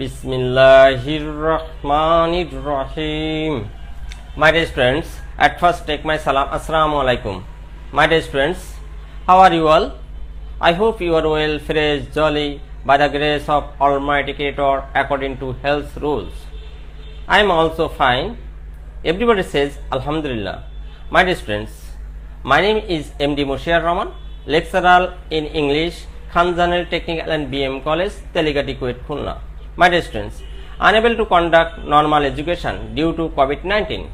Bismillahirrahmanirrahim. My dear students, at first take my salam. Assalamu alaikum. My dear students, how are you all? I hope you are well, fresh, jolly, by the grace of Almighty Creator according to health rules. I am also fine. Everybody says Alhamdulillah. My dear students, my name is MD Moshiar Rahman, lecturer in English, Khanjanel Technical and BM College, Teligati, Kuwait, Khulna. My dear students, unable to conduct normal education due to COVID-19.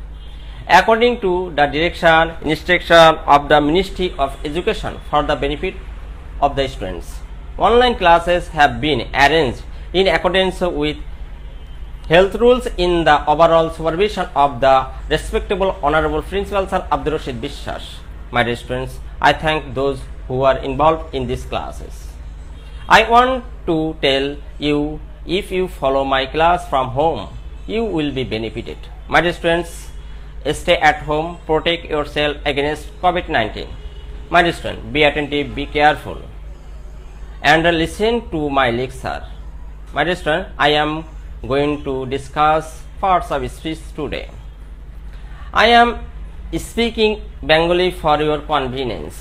According to the direction, instruction of the Ministry of Education for the benefit of the students, online classes have been arranged in accordance with health rules in the overall supervision of the respectable Honorable Principal Sir Abdul Rashid Bishwas. My dear students, I thank those who are involved in these classes. I want to tell you, if you follow my class from home, you will be benefited. My dear students, stay at home, protect yourself against COVID-19. My dear students, be attentive, be careful, and listen to my lecture. My dear students, I am going to discuss parts of speech today. I am speaking Bengali for your convenience.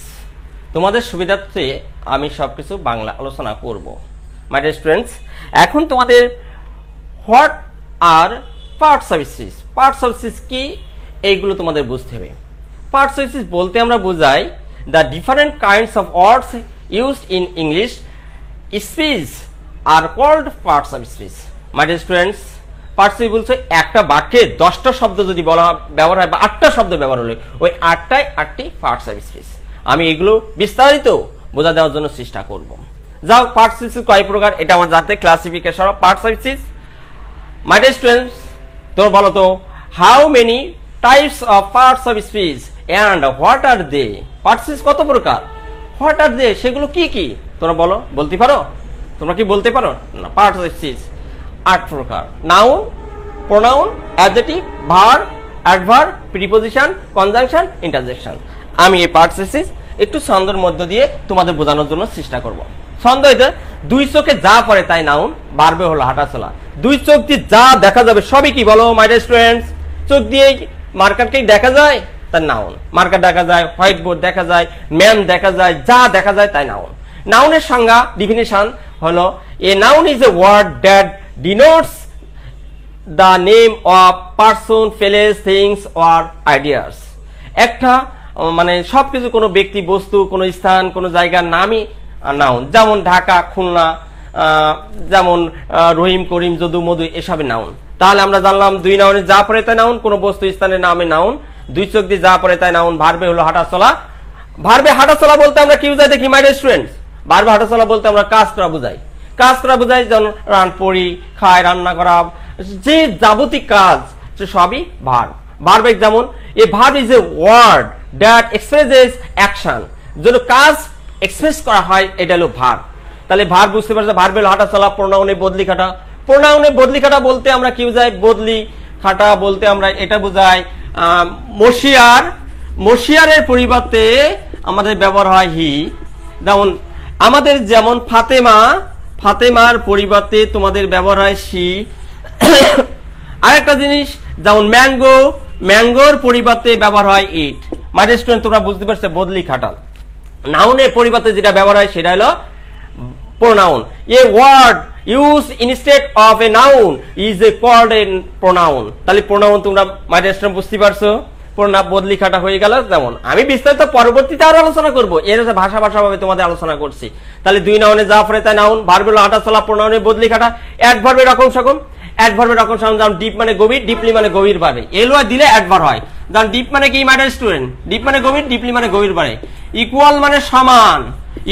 তোমাদের সুবিধার্থে আমি সবকিছু বাংলা আলোচনা করব। My dear students, এখন তোমাদের what are parts of speech? Parts of speech কি এইগুলো তোমাদের বুঝতে হবে। Parts of speech বলতে আমরা বোঝাই the different kinds of words used in English speech are called parts of speech. My dear students, parts of speech বলতে একটা বাক্যে 10টা শব্দ যদি ব্যবহার হয় বা 8টা শব্দ ব্যবহার হলে ওই 8টি parts of speech। আমি এগুলো বিস্তারিত বোঝা দেওয়ার জন্য চেষ্টা করব। যাও পার্টস অফ স্পিচ কয় প্রকার এটা আমার জানতে classification of parts of speech. My dear students, তোমরা বলো তো how many types of parts of speech and what are they? Parts of speech কত প্রকার, হোয়াট আর দে সেগুলো কি কি তোমরা বলো, বলতে পারো? তোমরা কি বলতে পারো? না, পার্টস অফ স্পিচ 8 প্রকার। Noun, pronoun, adjective, verb, adverb, preposition, conjunction, interjection. আমি এই পার্টস অফ স্পিচ একটু ছন্দের মধ্য দিয়ে তোমাদের বোঝানোর জন্য চেষ্টা করব। ছন্দ হইতে দুই চোখে যা পড়ে তাই নাউন, বাড়বে হলো হাঁটাচলা। দুই চোখ দিয়ে যা দেখা যাবে সবই কি বলো মাই ডিয়ার স্টুডেন্টস? চোখ দিয়ে মার্কারকেই দেখা যায় তার নাউন, মার্কার দেখা যায়, হোয়াইট বোর্ড দেখা যায়, ম্যান দেখা যায়, যা দেখা যায় তাই নাউন। নাউনের সংজ্ঞা ডিফিনিশন হলো a noun is a word that denotes the name of person, place, things or ideas. একটা মানে সবকিছু কোনো ব্যক্তি, বস্তু, কোনো স্থান, কোনো জায়গার নামই নাউন। যেমন ঢাকা, খুলনা, যেমন রহিম, করিম, যদু, মধু এসবে নাউন। তাহলে আমরা জানলাম দুই নাউনে যা পড়ে তাই নাউন, কোনো বস্তু স্থানের নামে নাউন। দুই চোখ দিয়ে যা পড়ে তাই নাউন। ভার্বে হলো হাঁটাচলা। ভার্বে হাঁটাচলা বলতে আমরা কি বুঝাই দেখি মাই ডিয়ার স্টুডেন্টস? ভার্বে হাঁটাচলা বলতে আমরা কাজ করা বুঝাই। কাজ করা বুঝাই যেমন রান, পড়ি, খায়, রান্না করা, যে যাবতীয় কাজ সবই ভার্ব। ভার্বে যেমন a verb is a word that expresses action, যেন কাজ এক্সপ্রেস করা হয়, এটা হলো ভার্ব। তাহলে ভার্ব বুঝতে পারছো, ভার্বে হলো হাঁটাচলা। প্রোনাউনে বদলি খাটা। প্রোনাউনে বদলি খাটা বলতে আমরা কি বুঝাই? বদলি খাটা বলতে আমরা এটা বুঝাই মশিয়ার। মশিয়ারের পরিবর্তে আমাদের ব্যবহার হয় হি। যেমন আমাদের যেমন ফাতেমা, ফাতেমার পরিবর্তে তোমাদের ব্যবহার হয় সি। আরেকটা জিনিস যেমন ম্যাঙ্গো, ম্যাঙ্গোর পরিবর্তে ব্যবহার হয় ইট। মাই ডিয়ার স্টুডেন্ট, তোমরা বুঝতে পারছো বদলি খাটা। নাউনের পরিবর্তে যেটা ব্যবহার হয় সেটা হলো pronoun. A word use instead of a noun is a called a pronoun. তাহলে প্রোনাউন তোমরা মাই ডিয়ার স্টুডেন্ট বুঝতে পারছো, বদলি খাটা হয়ে গেল। যেমন আমি বিস্তারিত পরবর্তীতে আরো আলোচনা করবো, এর ভাষা ভাবে তোমাদের আলোচনা করছি। তাহলে দুই নাউনে যা পড়ে তাই নাউন, ভার্ব হলো হাঁটাচলা, প্রোনাউনে বদলি খাটা, অ্যাডভার্বের রকম সকম। অ্যাডভার্বের রকম সকম যেমন ডিপ মানে গভীর, ডিপলি মানে গভীর ভাবে। এলওয়াই দিলে অ্যাডভার্ব হয়। যেমন ডিপ মানে কি মাই ডিয়ার স্টুডেন্ট? ডিপ মানে গভীর, ডিপলি মানে গভীর ভাবে। ইকুয়াল মানে সমান,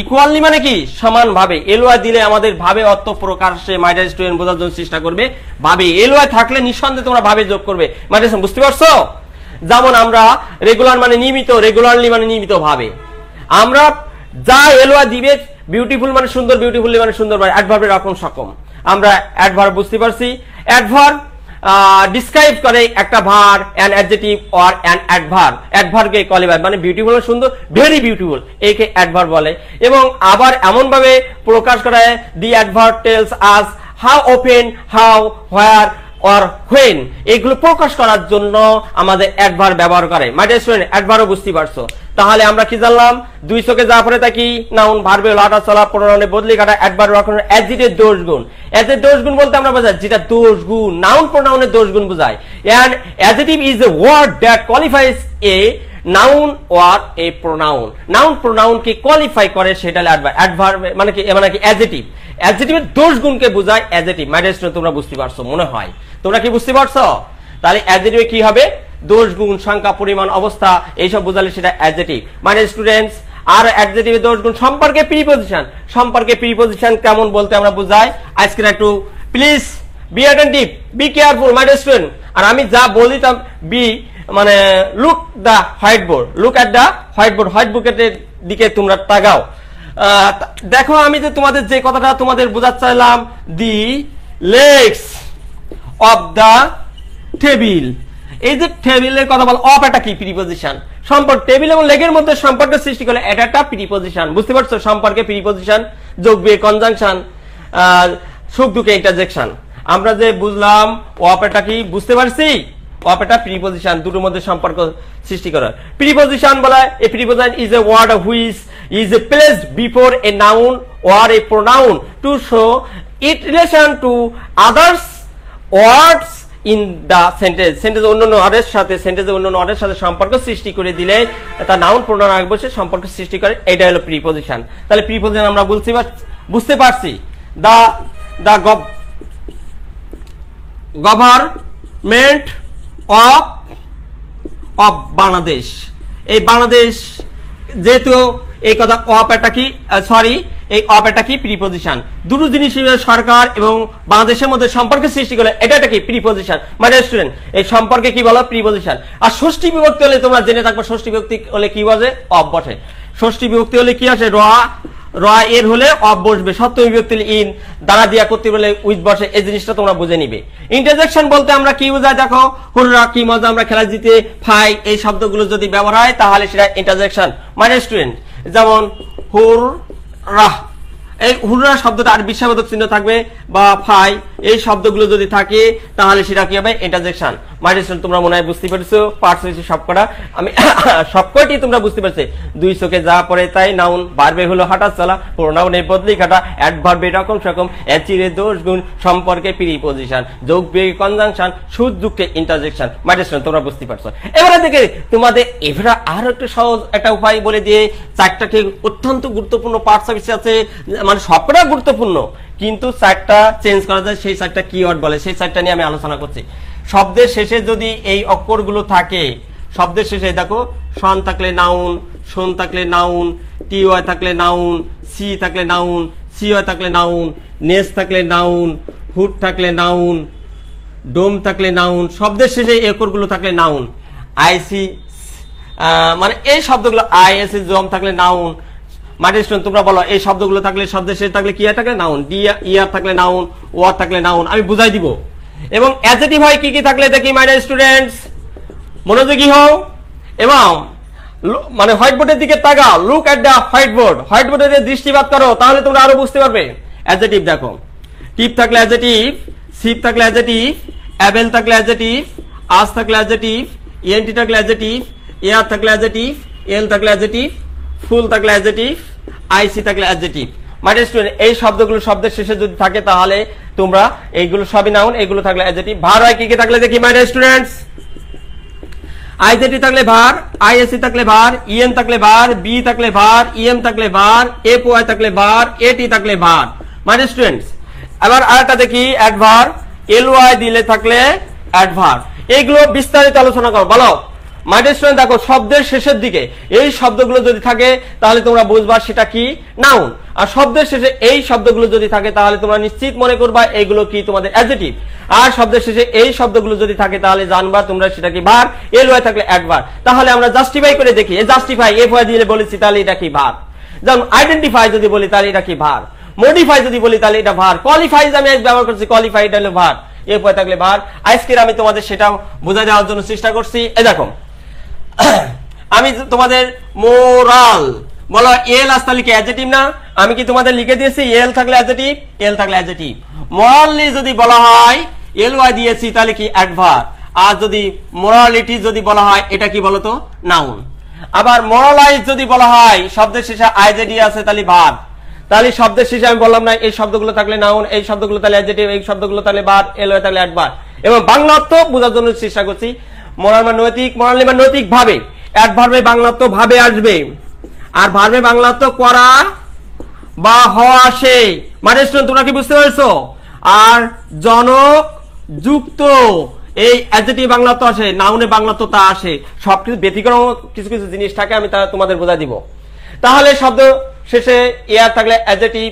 ইকুয়ালি মানে কি সমান ভাবে। এলওয়াই দিলে আমাদের ভাবে অর্থ প্রকাশে মাই ডিয়ার স্টুডেন্ট বোঝার জন্য চেষ্টা করবে। ভাবে এলওয়াই থাকলে নিঃসন্দেহে তোমরা ভাবে যোগ করবে। মাই ডিয়ার বুঝতে পারছো? যেমন আমরা রেগুলার মানে নিয়মিত, রেগুলারলি মানে নিয়মিত ভাবে। আমরা যা এলওয়াই দিবে, বিউটিফুল মানে সুন্দর, বিউটিফুলি মানে সুন্দর ভাবে। অ্যাডভার্বের রকম সকম। আমরা অ্যাডভার্ব বুঝতে পারছি। অ্যাডভার্ব ডিসক্রাইব করে একটা ভার, an adjective or an adverb. অ্যাডভার্বকে কোয়ালিফাই মানে বিউটিফুল সুন্দর, ভেরি বিউটিফুল, একে অ্যাডভার্ব বলে। এবং আবার এমন ভাবে প্রকাশ করা হয় the adverb tells us how open, how, where or when এগুলো প্রকাশ করার জন্য আমাদের অ্যাডভার্ব ব্যবহার করে। মাই ডিয়ার স্টুডেন্ট, অ্যাডভার্বও বুঝতে পারছো। তাহলে আমরা কি জানলাম? দুই চোখে যা পড়ে থাকি, নাউন, ভার্বে হলো হাঁটা চলা, প্রোনাউনে বদলি কাটা, অ্যাডভার্ব এখন অ্যাডজেক্টিভের দোষ গুণ। দোষ গুণ বলতে আমরা বোঝাই যেটা দোষ গুণ, নাউন প্রোনাউনের দোষ গুণ বোঝায়। And adjective is a word that qualifies a noun or a pronoun. Noun প্রোনাউনকে কোয়ালিফাই করে, সেটা অ্যাডভার্ব মানে কি অ্যাডজেক্টিভ। অ্যাডজেক্টিভের দোষ গুণকে বোঝায় অ্যাডজেক্টিভ। মাই ডিয়ার স্টুডেন্ট, তোমরা বুঝতে পারছো মনে হয়? তোমরা কি বুঝতে পারছো? তাহলে অ্যাডজেক্টিভে কি হবে? দোষ গুণ, সংখ্যা, পরিমাণ, অবস্থা এইসব বোঝালে সেটা অ্যাডজেক্টিভ। মাই ডিয়ার স্টুডেন্টস, আর অ্যাডজেক্টিভে দোষ গুণ সম্পর্কে প্রিপজিশন। সম্পর্কে প্রিপজিশন কেমন বলতে আমরা বুঝাই। আজকে একটু please be attentive, be careful my dear student. আর আমি যা বলিতাম বি মানে look the white board, look at the white board, white বুকের দিকে তোমরা তাকাও। দেখো আমি যে তোমাদের যে কথাটা তোমাদের বোঝাতে চাইলাম, দি লেগস অফ দা টেবিল। এই যে টেবিলের কথা বল, অফ একটা কি প্রিপজিশন, সম্পর্ক। টেবিল এবং লেগের মধ্যে সম্পর্ক সৃষ্টি করে, এটা একটা প্রিপজিশন। বুঝতে পারছো? সম্পর্কে প্রিপজিশন, যোগ বিয়োগ, কনজাংশন, সুখ দুঃখে ইন্টারজেকশন। আমরা যে বুঝলাম অফ এটা কি, বুঝতে পারছি? অফ এটা প্রিপজিশন, দুটোর মধ্যে সম্পর্ক সৃষ্টি করা। প্রিপজিশন বলা, a preposition is a word which is placed before a noun or a pronoun to show it relation to others words in the sentence. Sentence অন্যান্য ওয়ার্ডের সাথে, সেন্টেন্সের অন্যান্য ওয়ার্ডের সাথে সম্পর্ক সৃষ্টি করে দিলে তা নাউন প্রোনাউন আগে বসে সম্পর্ক সৃষ্টি করে, এটা হলো প্রিপজিশন। তাহলে প্রিপজিশন আমরা বুঝতে পারছি। The government of Bangladesh. এই বাংলাদেশ যেহেতু এই কথা অফ একটা কি, সরি এই অফ একটা কি প্রিপজিশন। দুটো জিনিস সরকার এবং বাংলাদেশের মধ্যে সম্পর্ক সৃষ্টি করে, এটা একটা কি প্রিপজিশন। মানে স্টুডেন্ট, এই সম্পর্কে কি বলো? প্রিপজিশন। আর ষষ্ঠী বিভক্তি হলে তোমরা জেনে থাকবে, ষষ্ঠী বিভক্তি হলে কি বসে? অফ বসে। ষষ্ঠী বিভক্তি হলে কি আসে? র এর হলে অফ বসবে। সপ্তমী বিভক্তি হলে ইন, দ্বারা দিয়া করতে বলে উইথ বসে। এই জিনিসটা তোমরা বুঝে নিবে। ইন্টারজেকশন বলতে আমরা কি বোঝাই? দেখো, হুররা, কি মজা, আমরা খেলা জিতে, ফাই, এই শব্দগুলো যদি ব্যবহার হয় তাহলে সেটা ইন্টারজেকশন। মানে স্টুডেন্ট, যেমন হুররা, এই হুররা শব্দটা আর বিশ্বাবোধক চিহ্ন থাকবে, বা ফাই, এই শব্দগুলো যদি থাকে তাহলে সেটা কি হবে? ইন্টারজেকশন। মাই ডিয়ার, তোমরা মনে হয় বুঝতে পেরেছো, পার্টস হয়েছে সবকটা। আমি সবকটি তোমরা বুঝতে পারছো। দুই চোখে যা পড়ে তাই, নাউন, ভার্বে হলো হাঁটা চলা, প্রোনাউনে বদলি কাটা, অ্যাডভার্বে এরকম সেরকম, অ্যাডজেক্টিভে দোষ গুণ, সম্পর্কে প্রিপজিশন, যোগ বিয়োগ, কনজাংশন, সুখ দুঃখে ইন্টারজেকশন। মাই ডিয়ার, তোমরা বুঝতে পারছো। এবারে দেখে তোমাদের এবারে আরো একটু সহজ একটা উপায় বলে দিয়ে, চারটা ঠিক অত্যন্ত গুরুত্বপূর্ণ পার্টস আছে, মানে সবকটা গুরুত্বপূর্ণ, কিন্তু চারটা চেঞ্জ করা যায়। সেই চারটা কিওয়ার্ড বলে, সেই চারটা নিয়ে আমি আলোচনা করছি। শব্দের শেষে যদি এই অক্ষরগুলো থাকে, শব্দের শেষে দেখো, সন থাকলে নাউন, শোন থাকলে নাউন, টি ওয়াই থাকলে নাউন, সি থাকলে নাউন, সি ওয়াই থাকলে নাউন, নেস থাকলে নাউন, হুড থাকলে নাউন, ডোম থাকলে নাউন, শব্দের শেষে এই অক্ষরগুলো থাকলে নাউন। আইসি মানে এই শব্দগুলো, আইএসি জম থাকলে নাউন। মাই স্টুডেন্ট, তোমরা বলো এই শব্দগুলো থাকলে, শব্দের শেষে থাকলে কি থাকলে? নাউন। ডি ইয়ার থাকলে নাউন, ওয়ার থাকলে নাউন। আমি বুঝাই দিব। এবং অ্যাডজেক্টিভ হয় কি কি থাকলে দেখি মাই ডিয়ার স্টুডেন্টস, মনোযোগী হও এবং মানে হোয়াইট বোর্ডের দিকে তাকাও। Look at the white board, white বোর্ডের দৃষ্টিপাত করো, তাহলে তোমরা আরো বুঝতে পারবে। অ্যাডজেক্টিভ দেখো, টিপ থাকলে অ্যাডজেক্টিভ, সিপ থাকলে অ্যাডজেক্টিভ, অ্যাবেল থাকলে অ্যাডজেক্টিভ, আস থাকলে অ্যাডজেক্টিভ, ইএনটি থাকলে অ্যাডজেক্টিভ, এয়ার থাকলে অ্যাডজেক্টিভ, এল থাকলে অ্যাডজেক্টিভ, ফুল থাকলে অ্যাডজেক্টিভ, আইসি থাকলে অ্যাডজেক্টিভ। মাই ডিয়ার স্টুডেন্ট, এই শব্দগুলো শব্দের শেষে যদি থাকে তাহলে তোমরা এইগুলো সবই নাউন, এইগুলো থাকলে অ্যাডজেক্টিভ। ভার হয় কি কি থাকলে দেখি মাই ডিয়ার স্টুডেন্টস, আইজেটি থাকলে ভার, আইএসসি থাকলে ভার, ইএন থাকলে ভার, বি থাকলে ভার, ইএম থাকলে ভার, এফ ওয়াই থাকলে ভার, এটি থাকলে ভার। মাই ডিয়ার স্টুডেন্টস, এবার আরেকটা দেখি অ্যাডভার, এল ওয়াই দিলে থাকলে অ্যাডভার। এইগুলো বিস্তারিত আলোচনা করো, বলো। মাই ডিয়ার স্টুডেন্ট, দেখো শব্দের শেষের দিকে এই শব্দগুলো যদি থাকে তাহলে তোমরা বুঝবা সেটা কি নাউন, আর শব্দের শেষে এই শব্দগুলো যদি থাকে তাহলে তোমরা নিশ্চিত মনে করবা এইগুলো কি তোমাদের অ্যাডজেক্টিভ, আর শব্দের শেষে এই শব্দগুলো যদি থাকে তাহলে জানবা তোমরা সেটা কি ভার, এল ওয়াই থাকলে অ্যাডভার। তাহলে আমরা জাস্টিফাই করে দেখি, জাস্টিফাই এফ ওয়াই দিয়ে বলেছি তাহলে এটা কি ভার, যেমন আইডেন্টিফাই যদি বলি তাহলে এটা কি ভার, মডিফাই যদি বলি তাহলে এটা ভার, কোয়ালিফাই আমি ব্যবহার করছি, কোয়ালিফাই এটা হলো ভার, এফ ওয়াই থাকলে ভার। আজকের আমি তোমাদের সেটাও বোঝাই দেওয়ার জন্য চেষ্টা করছি। এই দেখো আমি তোমাদের মোরাল বলো, এল আসতে লিখে অ্যাডজেক্টিভ না, আমি কি তোমাদের লিখে দিয়েছি এল থাকলে অ্যাডজেক্টিভ, এল থাকলে অ্যাডজেক্টিভ। মরালি যদি বলা হয় ly দিয়েছি তাহলে কি অ্যাডভার্ব, আর যদি মোরালিটি যদি বলা হয় এটা কি বলতো নাউন। আবার মোরালাইজ যদি বলা হয় শব্দের শেষে আইজেডি আছে তাহলে ভার্ব, তাহলে শব্দের শেষে আমি বললাম না এই শব্দগুলো থাকলে নাউন, এই শব্দগুলো তাহলে অ্যাডজেক্টিভ, এই শব্দগুলো তাহলে ভার্ব, ly তাহলে অ্যাডভার্ব। এবং বাংলা অর্থ বোঝার জন্য চেষ্টা করছি। মোরাল মানে নৈতিক, মোরালি মানে নৈতিক ভাবে, অ্যাডভার্বে বাংলা অর্থ ভাবে আসবে, আর ভার্বে বাংলা অর্থ করা বা হওয়া আসে। মানে স্টুডেন্ট তোমরা কি বুঝতে পেরেছো? আর জনক যুক্ত এই অ্যাডজেক্টিভ বাংলা অর্থ আসে, নাউনে বাংলা অর্থ তা আসে। সবকিছু ব্যতিক্রম কিছু কিছু জিনিস থাকে, আমি তা তোমাদের বোঝাই দিব। তাহলে শব্দ শেষে এয়ার থাকলে অ্যাডজেক্টিভ,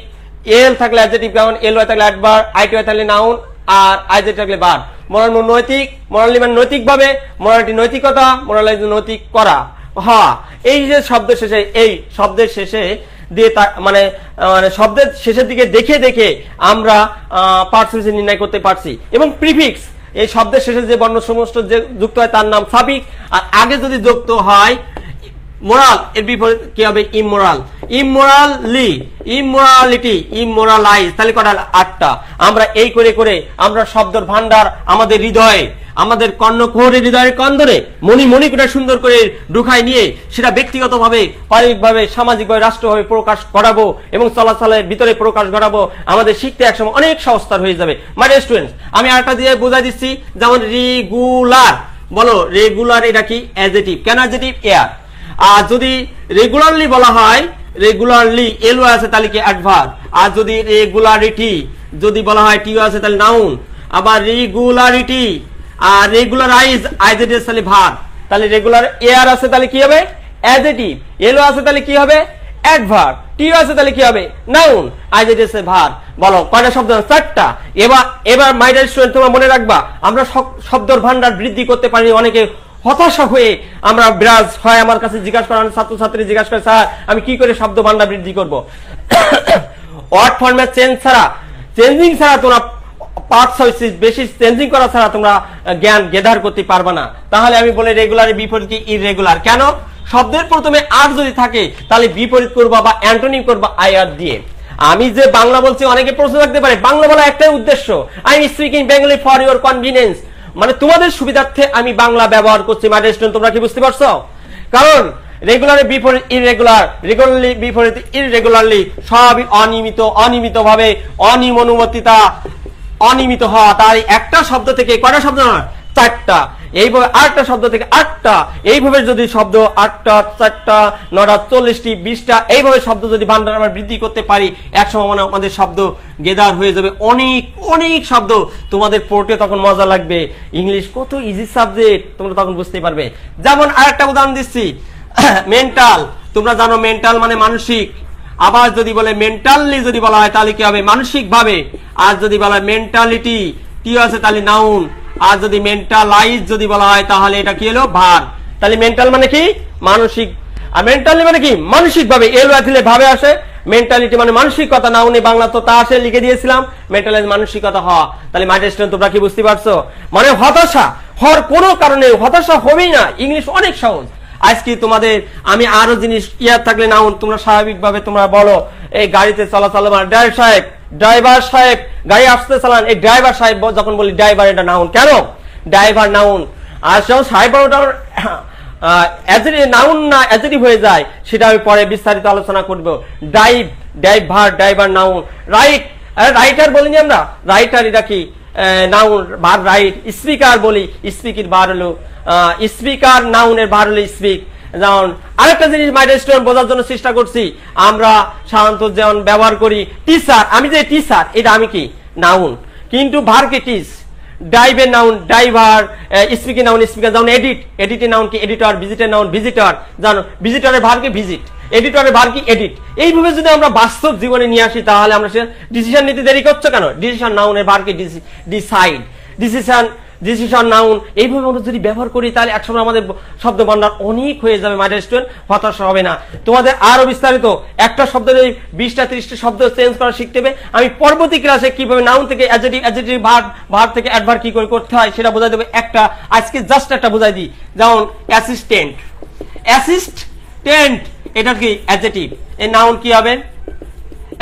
এল থাকলে অ্যাডজেক্টিভ, যেমন ly থাকলে অ্যাডভার্ব, আইটি থাকলে নাউন, আর আইজেড থাকলে ভার্ব। মোরাল মানে নৈতিক, মোরালি মানে নৈতিক ভাবে, মোরালিটি নৈতিকতা, মোরালাইজ নৈতিক করা। হ্যাঁ, এই যে শব্দ শেষে, এই শব্দের শেষে দিয়ে মানে শব্দের শেষের দিকে দেখে দেখে আমরা পার্টস নির্ণয় করতে পারছি। এবং প্রিফিক্স, এই শব্দের শেষে যে বর্ণ সমস্ত যে যুক্ত হয় তার নাম সাফিক্স, আর আগে যদি যুক্ত হয় মোরাল, এর বিপরীত কি হবে ইমোরাল। ইমোরালি, ইমোরালিটি, ইমোরালাইজ, তাহলে কটা 8টা। আমরা এই করে করে আমরা শব্দের ভান্ডার আমাদের হৃদয়ে, আমাদের কর্ণকুহরে হৃদয়ের কন্দরে মনি মনি করে সুন্দর করে ঢুকাই নিয়ে সেটা ব্যক্তিগতভাবে, পারিবারিকভাবে, সামাজিকভাবে, রাষ্ট্রভাবে প্রকাশ করাবো এবং চলাচলের ভিতরে প্রকাশ ঘটাবো। আমাদের শিখতে একসময় অনেক সহজতর হয়ে যাবে। মাই ডিয়ার স্টুডেন্টস, আমি আরেকটা দিয়ে বোঝাই দিচ্ছি, যেমন রেগুলার। বলো রেগুলার এটা কি অ্যাডজেক্টিভ, কেন অ্যাডজেক্টিভ? এয়ার। আর যদি রেগুলারলি বলা হয়, রেগুলারলি ly আছে তাহলে কি অ্যাডভার্ব, আর যদি রেগুলারিটি যদি বলা হয় টি আছে তাহলে নাউন। আবার রেগুলারিটি আর রেগুলারাইজ আইজেডি তাহলে ভার্ব। তাহলে রেগুলার এয়ার আছে তাহলে কি হবে অ্যাডজেক্টিভ, ly আছে তাহলে কি হবে অ্যাডভার্ব, টি আছে তাহলে কি হবে নাউন, আইজেডি আছে ভার্ব। বলো কয়টা শব্দ? 4টা। এবার মাই ডিয়ার স্টুডেন্ট তোমরা মনে রাখবা, আমরা শব্দের ভান্ডার বৃদ্ধি করতে পারি। অনেকে হতাশা হয়ে আমরা বিরাজ হয়, আমার কাছে জিজ্ঞাসা করেন, ছাত্রছাত্রী জিজ্ঞাসা করে স্যার আমি কি করে শব্দ ভান্ডার বৃদ্ধি করব? ওয়ার্ড ফর্মেট চেঞ্জ ছাড়া, চেঞ্জিং ছাড়া তোমরা পার্টস হয়েছে বেশি চেঞ্জিং করা ছাড়া তোমরা জ্ঞান গেদার করতে পারবে না। তাহলে আমি বলি রেগুলারের বিপরীত কি ইররেগুলার। কেন? শব্দের প্রথমে আর যদি থাকে তাহলে বিপরীত করবা বা অ্যান্টোনিম করবা আইআর দিয়ে। আমি যে বাংলা বলছি অনেকে প্রশ্ন রাখতে পারে, বাংলা বলা একটাই উদ্দেশ্য, I am speaking Bengali for your convenience, মানে তোমাদের সুবিধার্থে আমি বাংলা ব্যবহার করছি। মাই ডিয়ার স্টুডেন্ট তোমরা কি বুঝতে পারছো? কারণ রেগুলারের বিপরীত ইররেগুলার, রেগুলারলি বিপরীত ইররেগুলারলি, সবই অনিয়মিত, অনিয়মিতভাবে, অনিয়মানুবর্তিতা, অনিয়মিত হওয়া। তাই একটা শব্দ থেকে কয়টা শব্দ না 4টা, এইভাবে আরেকটা শব্দ থেকে 8টা, এইভাবে যদি শব্দ 8টা 4টা 9টা 40টি 20টা এইভাবে শব্দ যদি ভান্ডার আমরা বৃদ্ধি করতে পারি, একসময় মানে আমাদের শব্দ গেদার হয়ে যাবে। অনেক অনেক শব্দ তোমাদের পড়তে তখন মজা লাগবে। ইংলিশ কত ইজি সাবজেক্ট তোমরা তখন বুঝতে পারবে। যেমন আরেকটা উদাহরণ দিচ্ছি, মেন্টাল। তোমরা জানো মেন্টাল মানে মানসিক। আবার যদি বলে মেন্টালি যদি বলা হয় তাহলে কি হবে মানসিক ভাবে। আর যদি বলা হয় মেন্টালিটি টি আছে তাহলে নাউন। আর যদি মেন্টালাইজ যদি বলা হয় তাহলে এটা কি হলো ভার্ব। তাহলে মেন্টাল মানে কি মানসিক, আর মেন্টালি মানে কি মানসিক ভাবে। ly দিলে ভাবে আসে, মেন্টালিটি মানে মানসিকতা, নাউনে বাংলা তো তা আসে লিখে দিয়েছিলাম, মেন্টালাইজ মানসিকতা হওয়া। তাহলে মাই ডিয়ার স্টুডেন্ট তোমরা কি বুঝতে পারছো? মানে হতাশা হওয়ার কোনো কারণে হতাশা হবেই না। ইংলিশ অনেক সহজ। আজকে তোমাদের আমি আরো জিনিস ইয়ার থাকলে নাউন, তোমরা স্বাভাবিকভাবে তোমরা বলো এই গাড়িতে চলাচল মানে ড্রাইভার সাহেব, ড্রাইভার সাহেব গাড়ি আসতে চালান, এই ড্রাইভার সাহেব যখন বলি ড্রাইভার এটা নাউন। কেন? Driver noun. আর যখন সাহেব নাউন না অ্যাডজেক্টিভ হয়ে যায় সেটা আমি পরে বিস্তারিত আলোচনা করব। Driver noun. রাইট, রাইটার বলিনি আমরা, রাইটার এটা কি নাউন, ভার রাইট। স্পিকার বলি, স্পিকের ভার হলো স্পিকার, নাউনের ভার হলো স্পিক। যেমন আরেকটা জিনিস মাই ডিয়ার স্টুডেন্ট বোঝার জন্য চেষ্টা করছি, আমরা সাধারণত যেমন ব্যবহার করি টিচার, আমি যে টিচার এটা আমি কি নাউন, কিন্তু ভারকে টিচ। ড্রাইভের নাউন ড্রাইভার, স্পিকের নাউন স্পিকার। যেমন এডিট, এডিটের নাউন কি এডিটর, ভিজিটের নাউন ভিজিটর। জানো ভিজিটরের ভার কি ভিজিট, এডিটরের ভার কি এডিট। এইভাবে যদি আমরা বাস্তব জীবনে নিয়ে আসি তাহলে আমরা ডিসিশন নিতে দেরি করছো কেন? ডিসিশন নাউনের ভার কি ডিসাইড, ডিসিশন নাউন। এইভাবে আমরা যদি ব্যবহার করি তাহলে একসময় আমাদের শব্দ ভান্ডার অনেক হয়ে যাবে। মাই ডিয়ার স্টুডেন্ট হতাশা হবে না। তোমাদের আরো বিস্তারিত একটা শব্দের 20টা 30টা শব্দ চেঞ্জ করা শিখতে হবে। আমি পরবর্তী ক্লাসে কিভাবে নাউন থেকে অ্যাডজেক্টিভ ভার্ব থেকে অ্যাডভার্ব কি করে করতে হয় সেটা বোঝাই দেবে। একটা আজকে জাস্ট একটা বোঝাই দিই। যেমন অ্যাসিস্ট্যান্ট এটা কি অ্যাডজেক্টিভ, এর নাউন কি হবে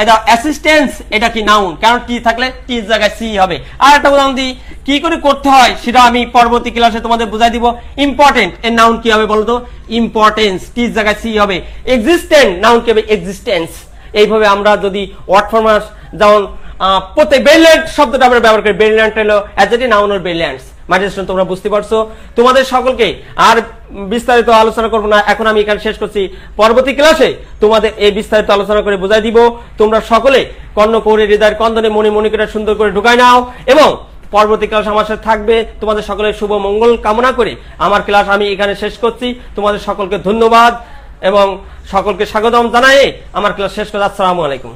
এটা অ্যাসিস্ট্যান্স, এটা কি নাউন, কারণ টি থাকলে টি জায়গায় সি হবে। আর একটা উদাহরণ দিই, কি করে করতে হয় সেটা আমি পরবর্তী ক্লাসে তোমাদের বুঝাই দিব। ইম্পর্টেন্ট এর নাউন কি হবে বলতো? ইম্পর্টেন্স, টি জায়গায় সি হবে। এক্সিস্টেন্ট নাউন কি হবে? এক্সিস্টেন্স। এইভাবে আমরা যদি ওয়ার্ড ফরম্যাট যেমন প্রত্যেক ব্রিলিয়ান্ট শব্দটা আমরা ব্যবহার করি, ব্রিলিয়ান্ট হলো অ্যাডজেক্টিভ, নাউন হলো ব্রিলিয়ান্টস। মাইডিয়ার তোমরা বুঝতে পারছো। তোমাদের সকলকে আর বিস্তারিত আলোচনা করব না, এখন আমি এখানে শেষ করছি। পরবর্তী ক্লাসে তোমাদের এই বিস্তারিত আলোচনা করে বুঝাই দিব। তোমরা সকলে কর্ণকৌড়ি হৃদয়ের কন্দনে মণি মণিকটা সুন্দর করে ঢুকাই নাও এবং পরবর্তী ক্লাস আমার সাথে থাকবে। তোমাদের সকলের শুভ মঙ্গল কামনা করে আমার ক্লাস আমি এখানে শেষ করছি। তোমাদের সকলকে ধন্যবাদ এবং সকলকে স্বাগতম জানাই আমার ক্লাস শেষ করছি। আসসালামু আলাইকুম।